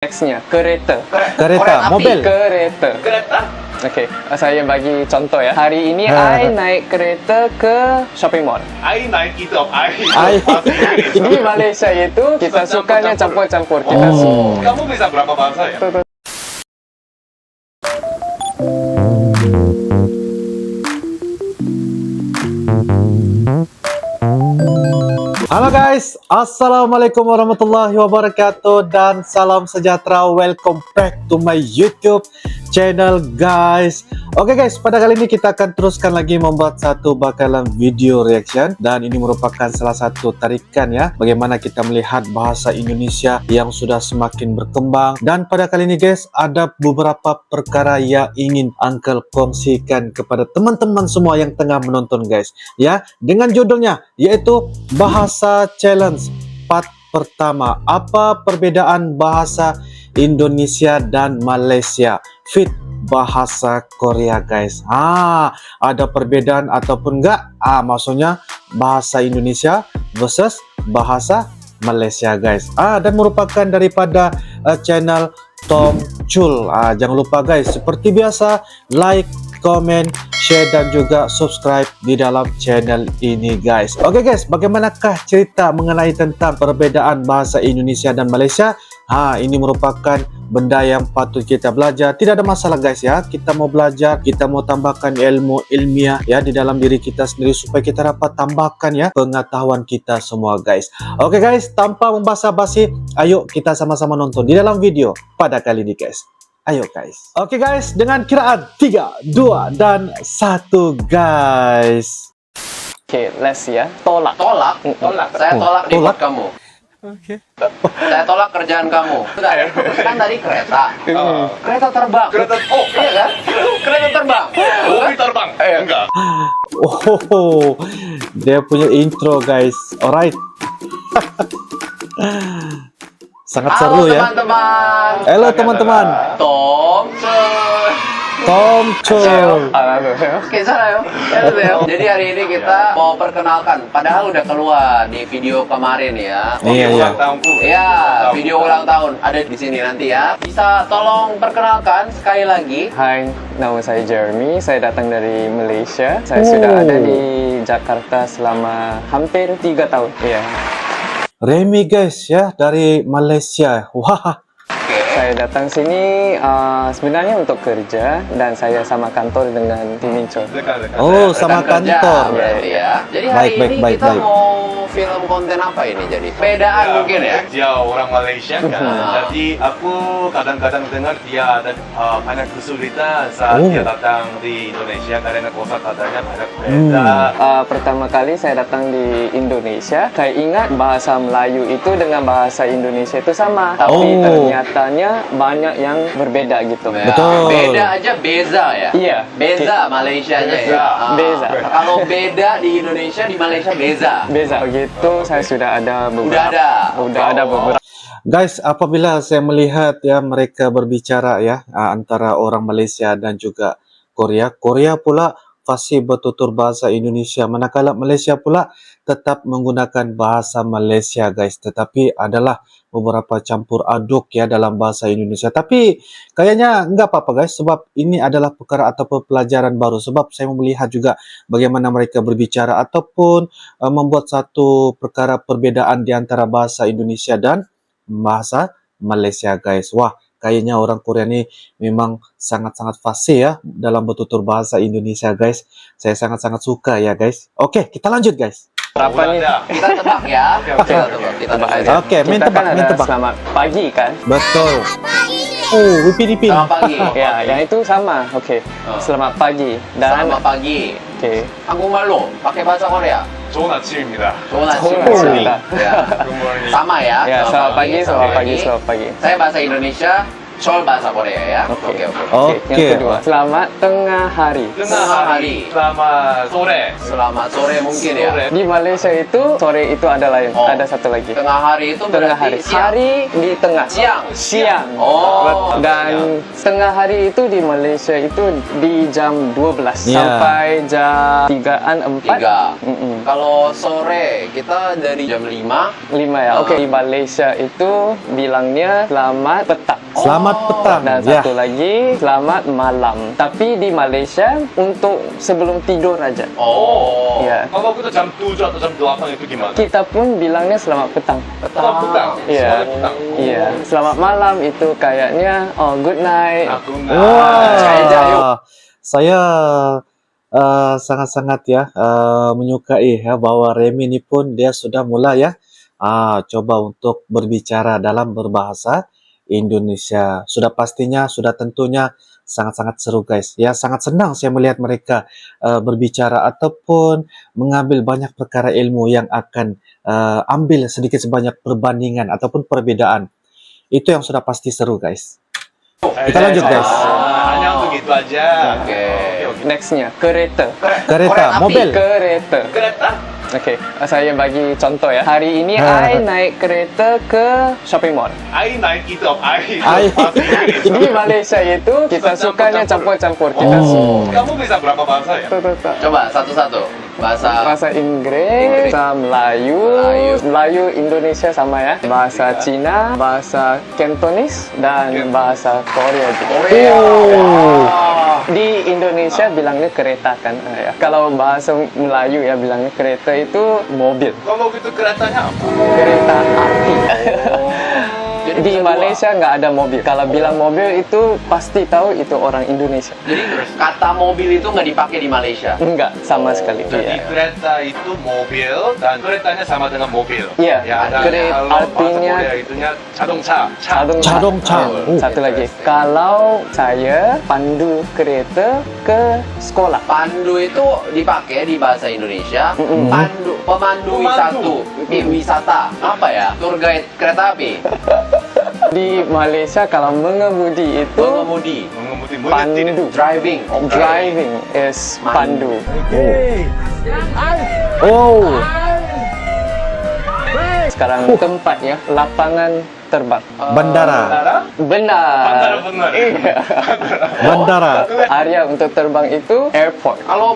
Nextnya kereta. Kereta, mobil. Kereta. Oke, saya bagi contoh ya. Hari ini I naik kereta ke shopping mall. I naik itu, Di Malaysia itu kita sukanya campur-campur. Kita Kamu bisa berapa bahasa ya? Halo guys, Assalamualaikum warahmatullahi wabarakatuh dan salam sejahtera. Welcome back to my YouTube channel guys. Oke guys, pada kali ini kita akan teruskan lagi membuat satu bakalan video reaction. Dan ini merupakan salah satu tarikan ya, bagaimana kita melihat bahasa Indonesia yang sudah semakin berkembang. Dan pada kali ini guys, ada beberapa perkara yang ingin Uncle kongsikan kepada teman-teman semua yang tengah menonton guys. Ya, dengan judulnya yaitu Bahasa Challenge part pertama. Apa perbedaan bahasa Indonesia dan Malaysia fit bahasa Korea guys? Ada perbedaan ataupun enggak? Maksudnya bahasa Indonesia versus bahasa Malaysia guys. Dan merupakan daripada channel Tom Chul. Jangan lupa guys, seperti biasa like, komen, share dan juga subscribe di dalam channel ini guys. Oke guys, bagaimanakah cerita mengenai tentang perbedaan bahasa Indonesia dan Malaysia? Ini merupakan benda yang patut kita belajar. Tidak ada masalah guys ya. Kita mau belajar, kita mau tambahkan ilmu ilmiah ya di dalam diri kita sendiri supaya kita dapat tambahkan ya pengetahuan kita semua guys. Oke guys, tanpa membasa-basi, ayo kita sama-sama nonton di dalam video pada kali ini guys. Ayo guys. Oke guys, dengan kiraan 3, 2 dan 1 guys. Oke, les ya. Tolak. Saya tolak report kamu. Saya tolak kerjaan kamu. Sudah, kan tadi kereta. Kereta terbang. Iya kan? Kereta terbang. Mobil terbang. Enggak. Oh, dia punya intro guys. Alright. Sangat seru ya. Teman-teman. Halo teman-teman. Tom Chul. 괜찮아요. Jadi hari ini kita mau perkenalkan. Padahal udah keluar di video kemarin ya. Iya. Ya, video ulang tahun ada di sini nanti ya. Bisa tolong perkenalkan sekali lagi. Hai, nama saya Jeremy. Saya datang dari Malaysia. Saya sudah ada di Jakarta selama hampir 3 tahun. Iya. Remy guys ya, dari Malaysia. Wah. Saya datang sini sebenarnya untuk kerja dan saya sama kantor dengan Tim Inco. Oh, sama Rekan kerja, kantor. berarti ya. Jadi hari ini kita mau film konten apa ini jadi? Perbedaan mungkin ya? Dia orang Malaysia kan. Jadi aku kadang-kadang dengar dia ada banyak kesulitan saat dia datang di Indonesia karena kosakatanya banyak beda. Pertama kali saya datang di Indonesia, saya ingat bahasa Melayu itu dengan bahasa Indonesia itu sama, tapi ternyatanya banyak yang berbeda gitu. Betul. Beda aja beza ya? Iya. Beza Malaysianya ya? Beza. Kalau beda di Indonesia, di Malaysia beza? Beza. Begitu saya sudah ada beberapa. Udah ada beberapa. Guys, apabila saya melihat ya mereka berbicara ya antara orang Malaysia dan juga Korea pula fasih bertutur bahasa Indonesia, manakala Malaysia pula tetap menggunakan bahasa Malaysia guys, tetapi adalah beberapa campur aduk ya dalam bahasa Indonesia. Tapi kayaknya enggak apa-apa guys, sebab ini adalah perkara ataupun pelajaran baru, sebab saya mau melihat juga bagaimana mereka berbicara ataupun membuat satu perkara perbedaan di antara bahasa Indonesia dan bahasa Malaysia guys. Wah, kayaknya orang Korea ini memang sangat-sangat fasih ya dalam bertutur bahasa Indonesia guys. Saya sangat-sangat suka ya guys. Oke, kita lanjut guys. Berapa nih? Kita tebak ya. Kita tebak aja. Oke, main Kita tebak, kan main ada tebak. selamat pagi kan? Betul. Oh, Wipin-Ipin. Selamat pagi. Ya, yang itu sama. Oke. Selamat pagi. Dan Selamat pagi. oke. 한국말로 pakai bahasa Korea. 좋은 아침입니다. 좋은 아침. 좋은 아침입니다. Ya. Good morning. Sama ya. Ya, selamat pagi. Saya bahasa Indonesia. Soal bahasa Korea ya. Oke. Yang kedua, selamat tengah hari. Tengah hari. Selamat sore. Selamat sore mungkin ya. Sore. Di Malaysia itu sore itu ada lain, Oh. ada satu lagi. Tengah hari itu Tengah berarti hari. siang. Hari di tengah. Siang. Siang. Oh. Dan tengah hari itu di Malaysia itu di jam 12 Ya. sampai jam 3-an 4. 3. Mm-mm. Kalau sore kita dari jam 5. 5 ya. Oke, di Malaysia itu bilangnya selamat petang. Selamat petang. Dan Ya. satu lagi selamat malam. Tapi di Malaysia untuk sebelum tidur aja. Oh. Ya. Kalau kita jam 7 atau jam 8 itu gimana? Kita pun bilangnya selamat petang. Selamat petang. Iya. Selamat petang. Iya. Selamat malam itu kayaknya good night. Aku Wah, saya sangat-sangat ya menyukai ya bahwa Remy ini pun dia sudah mulai ya coba untuk berbicara dalam berbahasa Indonesia. Sudah pastinya, sudah tentunya sangat-sangat seru guys. Ya sangat senang saya melihat mereka berbicara ataupun mengambil banyak perkara ilmu yang akan ambil sedikit sebanyak perbandingan ataupun perbedaan. Itu yang sudah pasti seru guys. Kita lanjut guys. Hanya untuk itu aja. Oke. Nextnya kereta. Kereta, api. mobil. Kereta. Kereta? Oke, saya bagi contoh ya. Hari ini I naik kereta ke shopping mall. I naik itu. I. Di Malaysia itu kita sukanya campur-campur. Kita Oh. Kamu bisa berapa bahasa ya? Coba satu-satu. bahasa Inggris, bahasa Melayu Indonesia sama ya. Bahasa Cina, bahasa Cantonese dan bahasa Korea juga. Korea. Di Indonesia bilangnya kereta kan ya. Kalau bahasa Melayu ya bilangnya kereta itu mobil. Kalau gitu keretanya apa? Kereta api. Jadi Di bisa Malaysia nggak ada mobil. Kalau bilang mobil itu pasti tahu itu orang Indonesia. Jadi kata mobil itu nggak dipakai di Malaysia. Enggak sama sekali. Jadi Iya. kereta itu mobil dan keretanya sama dengan mobil. Iya. Ya, dan Kereta kalau bahasa artinya Korea itunya 자동차. 자동차. Satu lagi. Kalau saya pandu kereta ke sekolah. Pandu itu dipakai di bahasa Indonesia. Pemandu wisata. Apa ya? Tour guide kereta api. Di Malaysia kalau mengemudi itu Pengemudi. mengemudi pandu. Driving. Driving is pandu. Oh. Sekarang tempat ya, lapangan terbang. Bandara. Benar. Benar. Iya. Bandara. Area untuk terbang itu airport. Kalau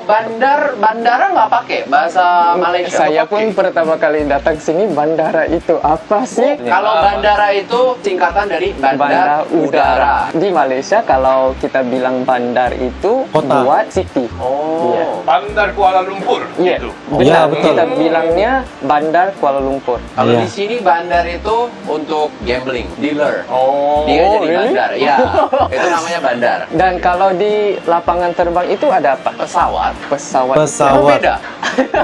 bandara nggak pakai bahasa Malaysia. Saya pun pertama kali datang sini bandara itu apa sih? Kalau bandara itu singkatan dari bandar udara. Di Malaysia kalau kita bilang bandar itu Kota. buat city. Oh. Iya. Bandar Kuala Lumpur Iya, gitu. benar. betul. Kita bilangnya bandar Kuala Lumpur. Kalau Iya. di sini bandar itu untuk gambling, dealer. Oh. Dia jadi really? bandar. Ya, itu namanya bandar. Dan kalau di lapangan terbang itu ada apa? Pesawat. Pesawat. Oh, Pesawat. beda.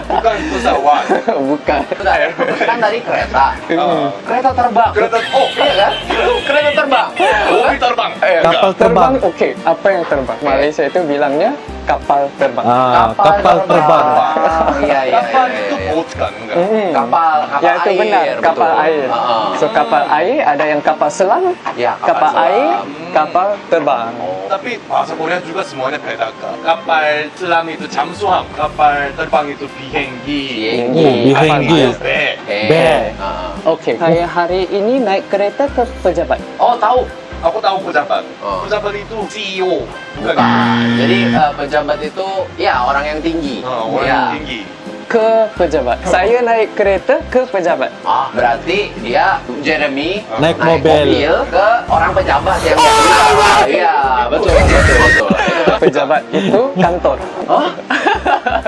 Bukan pesawat. Bukan. Bentar, kan tadi kereta. Ah. Kereta terbang. Kereta Iya kan? Itu kereta terbang. mobil terbang. Kapal terbang. Terbang, oke. Apa yang terbang? Malaysia itu bilangnya kapal terbang. Kapal terbang. Iya, iya. Kapal iya, itu iya. boat kan? Enggak. Kapal Ya itu air. benar, kapal betul. air. So kapal air ada yang kapal selam, Ya, kapal selam. air, kapal terbang. Tapi bahasa Korea juga semuanya beda. Kapal selam itu 잠수함, kapal terbang itu 비행기, Bi행gi. kapal 비행기. itu 배. Be. Oke, saya hari ini naik kereta ke pejabat. Oh, tahu. Aku tahu pejabat. Oh. Pejabat itu CEO. Bukan. Jadi pejabat itu ya orang yang tinggi. Orang Ya. yang tinggi. Ke pejabat. Saya naik kereta ke pejabat. Ah, berarti dia Jeremy Naik mobil. ke orang pejabat yang nggak kenal. Iya, betul. Pejabat itu kantor.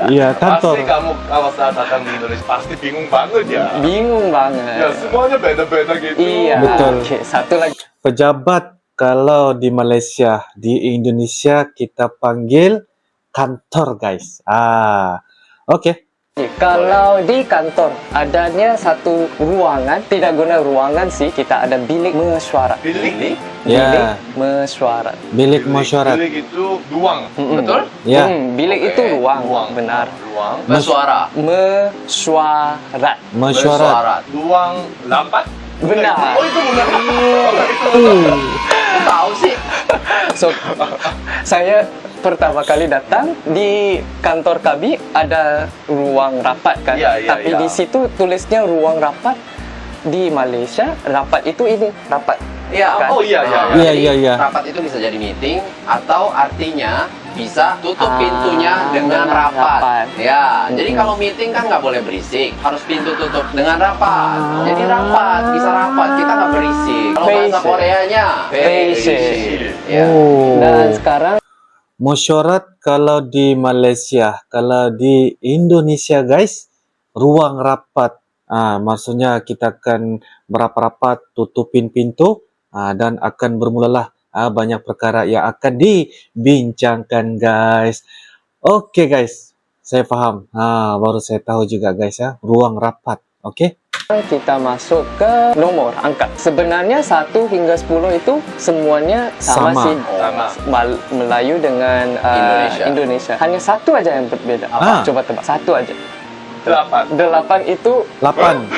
Iya, kantor. Pasti kamu kalau saat datang di Indonesia pasti bingung banget ya. Bingung Ya banget. semuanya beda-beda gitu. Iya. Betul. Oke, satu lagi. Pejabat kalau di Malaysia, di Indonesia kita panggil kantor, guys. Oke. Kalau di kantor adanya satu ruangan, tidak guna ruangan sih, kita ada bilik mesyuarat. Bilik. Ya, Mesyuarat. bilik mesyuarat. Bilik itu ruang. Betul? Ya, Bilik Oke. itu ruang, benar. Ruang. Bersuara. Mesyuarat. mesyuarat. Ruang lambat. Benar. Oh itu benar. Uh, Tahu So, saya pertama kali datang di kantor kami ada ruang rapat kan. Tapi di situ tulisnya ruang rapat. Di Malaysia, rapat itu ini rapat. Ya, Kan? Jadi, rapat itu bisa jadi meeting atau artinya bisa tutup pintunya dengan rapat. Ya, jadi kalau meeting kan nggak boleh berisik, harus pintu tutup dengan rapat. Jadi rapat, bisa rapat, kita nggak berisik. Kalau bahasa Koreanya, ya. Dan sekarang Mesyuarat kalau di Malaysia, kalau di Indonesia guys, ruang rapat. Maksudnya kita akan merapat-rapat, tutupin pintu dan akan bermulalah banyak perkara yang akan dibincangkan guys. Oke guys, saya faham. Baru saya tahu juga guys ya, ruang rapat. Oke. kita masuk ke nomor angka. Sebenarnya 1 hingga 10 itu semuanya sama, Sama. sih. Melayu dengan Indonesia. Hanya satu aja yang berbeda. Coba tebak. Satu aja. 8 itu 8.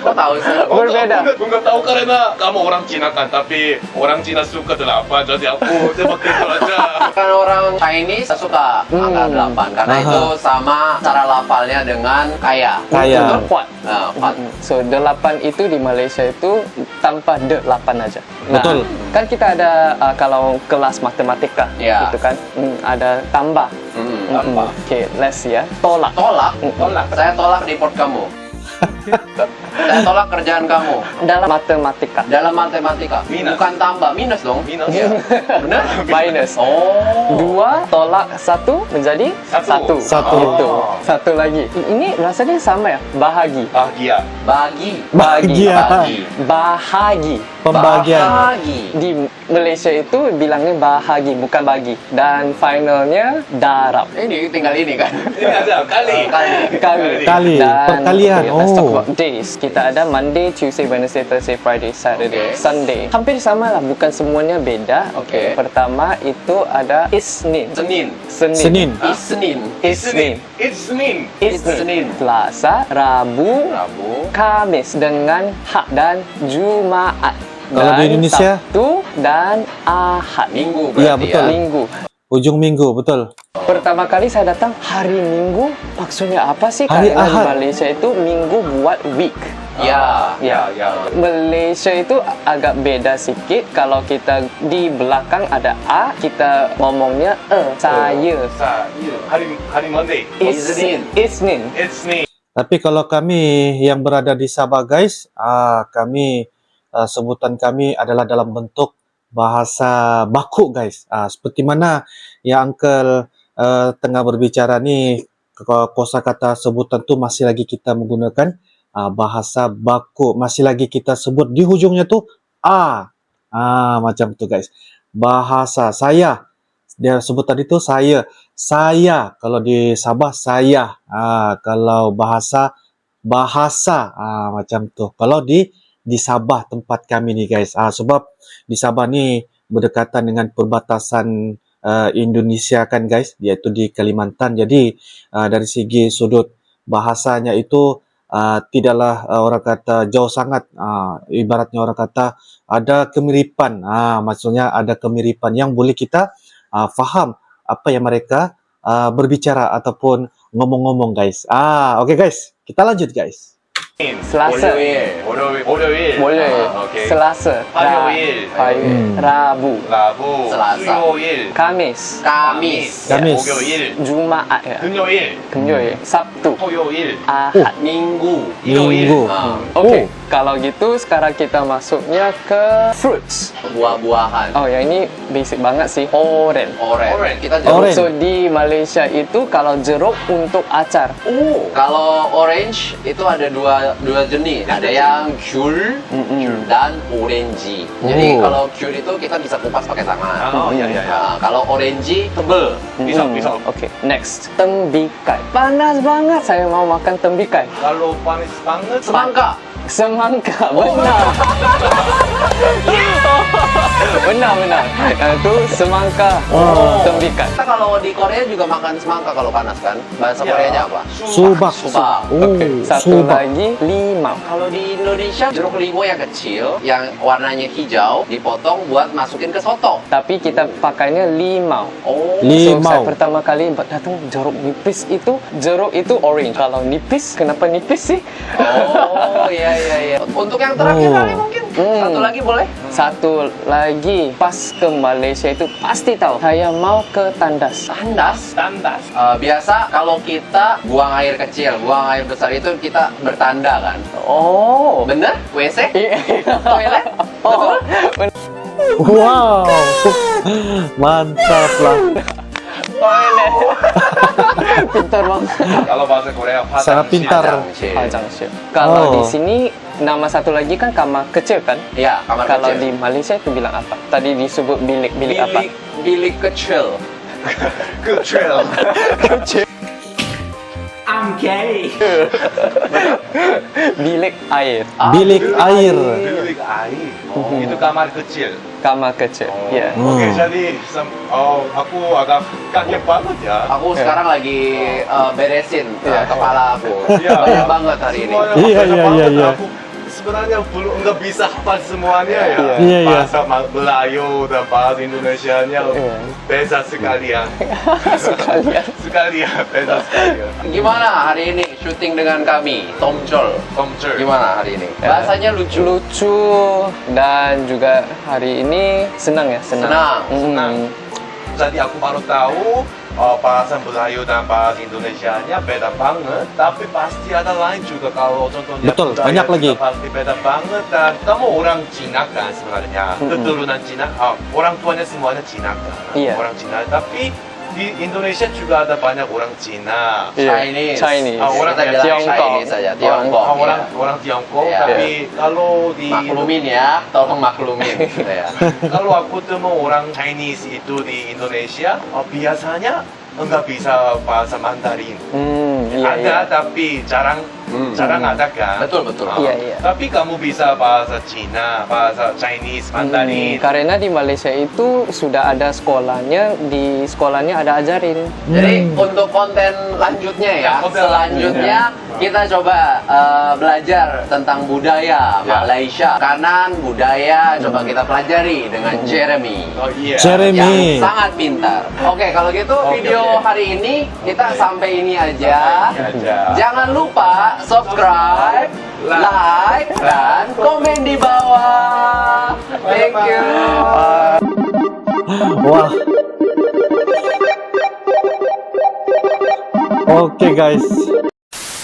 Kok tahu sih? berbeda. Enggak tahu karena kamu orang Cina kan, tapi orang Cina suka 8, jadi aku tebak itu aja. Kan orang Chinese suka angka 8 karena itu sama cara lafalnya dengan kaya. Kaya. Kuat. So 8 itu di Malaysia itu tanpa 8 aja. Nah, Betul. Kan kita ada kalau kelas matematika Ya. itu kan ada tambah. Tambah. Oke, les ya. Tolak. Tolak. Saya tolak report kamu. Saya tolak kerjaan kamu. Dalam matematika. Dalam matematika. Minus. Bukan tambah, minus dong. Minus. Iya. Benar? Minus. Oh. 2 tolak 1 menjadi 1. Satu. Itu. Satu lagi. Ini rasanya sama ya? Bahagi. Bahagia. Bagi. Bahagia. Bagi. Bahagi. Pembagian. Bahagi. Di Malaysia itu bilangnya bahagi, bukan bagi. Dan finalnya darab. Ini tinggal ini kan. Ini ada kali. Kali. Perkalian. okay, let's talk Oh. about days. Kita ada Monday, Tuesday, Wednesday, Thursday, Friday, Saturday, Okay. Sunday. Hampir sama lah, bukan semuanya beda. Okay. Pertama itu ada Isnin. Senin. Senin. Isnin. Isnin. It's Senin. Isnin. Selasa, Rabu, Rabu. Kamis dengan Hak dan Jumaat. Kalau di Dan Indonesia? Sabtu dan Ahad. Minggu Iya, berarti betul. ya. Minggu. Ujung minggu, betul. Pertama kali saya datang hari Minggu, maksudnya apa sih? Hari Karena di Ahad. Malaysia itu Minggu buat week. Ya. Ya. Malaysia itu agak beda sedikit. Kalau kita di belakang ada A, kita ngomongnya saya. Hari Monday. Isnin. Isnin. It's Senin. Tapi kalau kami yang berada di Sabah guys, kami sebutan kami adalah dalam bentuk bahasa baku guys. Seperti mana yang Uncle tengah berbicara ni, kosakata sebutan tu masih lagi kita menggunakan bahasa baku, masih lagi kita sebut di hujungnya tu macam tu guys. Bahasa saya, dia sebut tadi tu saya kalau di Sabah saya, kalau bahasa macam tu. Kalau di Sabah tempat kami ni guys, sebab di Sabah ni berdekatan dengan perbatasan Indonesia kan guys, iaitu di Kalimantan. Jadi dari segi sudut bahasanya itu tidaklah orang kata jauh sangat, ibaratnya orang kata ada kemiripan, maksudnya ada kemiripan yang boleh kita faham apa yang mereka berbicara ataupun ngomong-ngomong guys. Okay guys, kita lanjut guys. Selasa. 월요일. Boleh. 오케이. Selasa. 화요일. Rabu. 라부. Selasa. 수요일. Kamis. Kamis. Kamis. 목요일. Jumaat ya. 금요일. 금요일. Sabtu. 토요일. Ahad. Minggu. Minggu. Oke, kalau gitu sekarang kita masuknya ke fruits. Buah-buahan. Oh, yang ini basic banget sih. Oren. Oren. Kita Oren. jeruk. So di Malaysia itu kalau jeruk untuk acar. Kalau orange itu ada dua jenis. Ada yang cure dan orange. Jadi kalau cure itu kita bisa kupas pakai tangan. Iya. Nah, kalau orange tebel. Pisau. Oke, next. Tembikai. Panas banget saya mau makan tembikai. Kalau panis banget. Semangka. Semangka, benar. benar. Itu semangka tembikat. Kita kalau di Korea juga makan semangka kalau panas kan? Bahasa Koreanya apa? Subak. Subak. Satu subak. lagi limau. Kalau di Indonesia jeruk limau yang kecil, yang warnanya hijau, dipotong buat masukin ke soto. Tapi kita pakainya limau. Oh, So, saya Limau. pertama kali datang jeruk nipis itu, jeruk itu orange. Kalau nipis, kenapa nipis sih? oh iya. Untuk yang terakhir kali mungkin satu lagi boleh? Satu lagi, pas ke Malaysia itu pasti tahu. Saya mau ke tandas. Tandas. Tandas. Biasa kalau kita buang air kecil, buang air besar itu kita bertanda kan? Oh, Bener? WC? iya. Toilet? Oh, Wow. Mantap lah. toilet. Pintar banget. Kalau bahasa Korea Sangat pintar. Hajangship. Kalau Oh. di sini nama satu lagi kan kamar kecil kan? Ya, kamar Kalau kecil. di Malaysia itu bilang apa? Tadi disebut bilik apa? Bilik kecil. Kecil. Bilik air. Bilik air. Bilik air. Itu kamar kecil. Kamar kecil. Ya. Oke, jadi aku agak kaget banget ya. Aku sekarang lagi beresin kepala aku. Iya. Banyak banget hari ini. Semuanya Iya, banyak iya, banget. iya. Aku sebenarnya belum nggak bisa hafal semuanya ya. Iya, iya. Bahasa Melayu dan bahasa Indonesianya Iya. beda sekalian. Sekalian. Sekalian, beda sekalian. Gimana hari ini syuting dengan kami, Tom Chol? Tomcer. Gimana hari ini? Bahasanya lucu. Lucu dan juga hari ini senang ya, senang. Senang. Jadi aku baru tahu bahasa Melayu dan bahasa Indonesianya beda banget, tapi pasti ada lain juga kalau contohnya Betul, budaya banyak lagi. juga pasti beda banget. Dan kamu orang Cina kan sebenarnya, keturunan Cina, orang tuanya semuanya Cina kan, Iya. orang Cina. Tapi di Indonesia juga ada banyak orang Cina. Iya. Chinese. Chinese. Orang Kita bilang Tiongkok. Chinese saja, Tiongkok. Orang Tiongkok, Iya. tapi kalau di Maklumin ya, tolong maklumin. Gitu ya. kalau aku temu orang Chinese itu di Indonesia, biasanya nggak bisa bahasa Mandarin. Iya, Ada, iya. tapi jarang ada kan. Betul. Iya, iya. Tapi kamu bisa bahasa Cina, bahasa Chinese, Mandarin. Karena di Malaysia itu sudah ada sekolahnya, di sekolahnya ada ajarin. Jadi untuk konten lanjutnya ya, Konten selanjutnya kita coba belajar tentang budaya Malaysia. Kanan budaya coba kita pelajari dengan Jeremy. Oh iya. Jeremy. Yang sangat pintar. Oke, kalau gitu video hari ini kita sampai ini aja. Jangan lupa subscribe, like, dan komen di bawah. Thank you. Wah.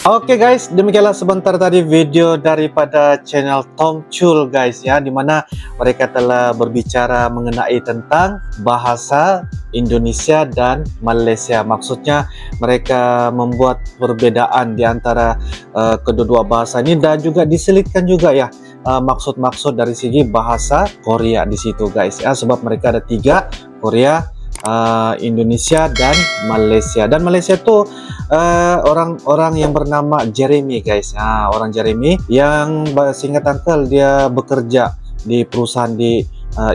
Oke guys, demikianlah sebentar tadi video daripada channel Tom Chul guys ya, dimana mereka telah berbicara mengenai tentang bahasa Indonesia dan Malaysia. Maksudnya mereka membuat perbedaan di antara kedua bahasa ini, dan juga diselipkan juga ya maksud-maksud dari segi bahasa Korea di situ guys ya, sebab mereka ada 3, Korea, Indonesia dan Malaysia. Dan Malaysia tuh orang yang bernama Jeremy guys. Orang Jeremy yang seingat uncle dia bekerja di perusahaan di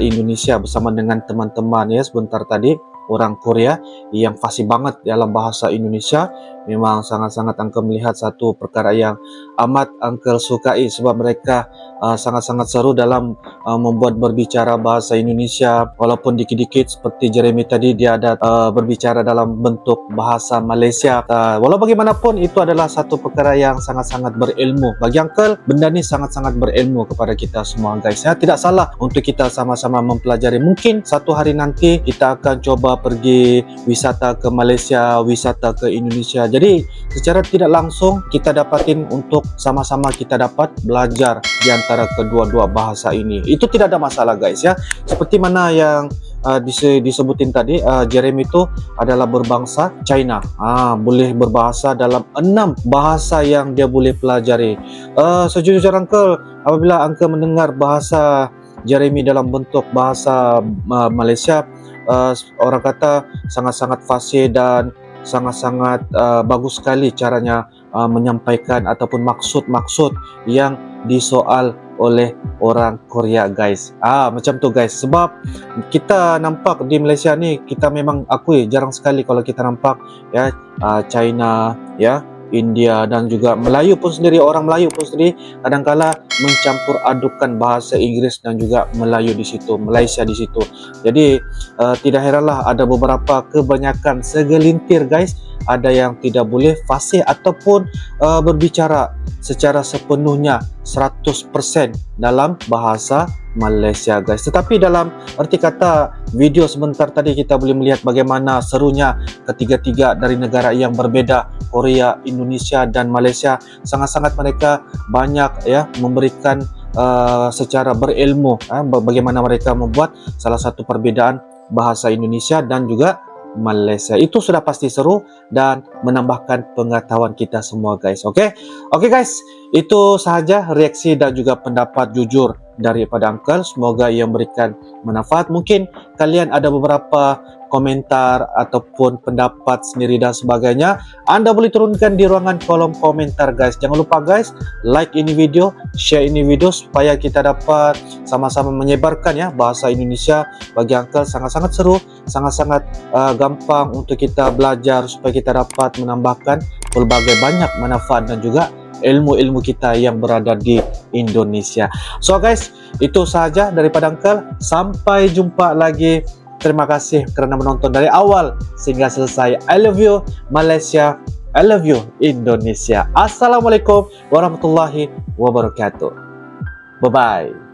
Indonesia bersama dengan teman-teman ya sebentar tadi, orang Korea yang fasih banget dalam bahasa Indonesia. Memang sangat-sangat uncle melihat satu perkara yang amat uncle sukai, sebab mereka sangat-sangat seru dalam membuat berbicara bahasa Indonesia, walaupun dikit-dikit seperti Jeremy tadi dia ada berbicara dalam bentuk bahasa Malaysia. Walau bagaimanapun itu adalah satu perkara yang sangat-sangat berilmu bagi uncle. Benda ni sangat-sangat berilmu kepada kita semua guys ya. Tidak salah untuk kita sama-sama mempelajari. Mungkin satu hari nanti kita akan coba pergi wisata ke Malaysia, wisata ke Indonesia. Jadi secara tidak langsung kita dapatin untuk sama-sama kita dapat belajar di antara kedua-dua bahasa ini. Itu tidak ada masalah guys ya. Seperti mana yang disebutin tadi, Jeremy itu adalah berbangsa China. Boleh berbahasa dalam 6 bahasa yang dia boleh pelajari. Sejujurnya uncle, apabila uncle mendengar bahasa Jeremy dalam bentuk bahasa Malaysia, orang kata sangat-sangat fasih dan sangat-sangat bagus sekali caranya menyampaikan ataupun maksud-maksud yang di soal oleh orang Korea guys. Macam tu guys. Sebab kita nampak di Malaysia ni, kita memang akui jarang sekali kalau kita nampak ya China ya, India dan juga Melayu pun sendiri, orang Melayu pun sendiri kadang-kala mencampur adukan bahasa Inggeris dan juga Melayu di situ, Malaysia di situ. Jadi tidak heranlah ada beberapa kebanyakan segelintir guys, ada yang tidak boleh fasih ataupun berbicara secara sepenuhnya 100% dalam bahasa Malaysia guys. Tetapi dalam erti kata video sebentar tadi kita boleh melihat bagaimana serunya ketiga-tiga dari negara yang berbeda, Korea, Indonesia dan Malaysia. Sangat-sangat mereka banyak ya memberikan secara berilmu bagaimana mereka membuat salah satu perbedaan bahasa Indonesia dan juga Malaysia. Itu sudah pasti seru dan menambahkan pengetahuan kita semua guys. Oke guys, itu sahaja reaksi dan juga pendapat jujur daripada Uncle. Semoga ia memberikan manfaat. Mungkin kalian ada beberapa komentar ataupun pendapat sendiri dan sebagainya, Anda boleh turunkan di ruangan kolom komentar guys. Jangan lupa guys, like ini video, share ini video supaya kita dapat sama-sama menyebarkan ya bahasa Indonesia. Bagi Uncle sangat-sangat seru, sangat-sangat gampang untuk kita belajar supaya kita dapat menambahkan pelbagai banyak manfaat dan juga ilmu-ilmu kita yang berada di Indonesia. So guys, itu sahaja daripada Uncle. Sampai jumpa lagi. Terima kasih kerana menonton dari awal sehingga selesai. I love you Malaysia, I love you Indonesia. Assalamualaikum warahmatullahi wabarakatuh. Bye bye.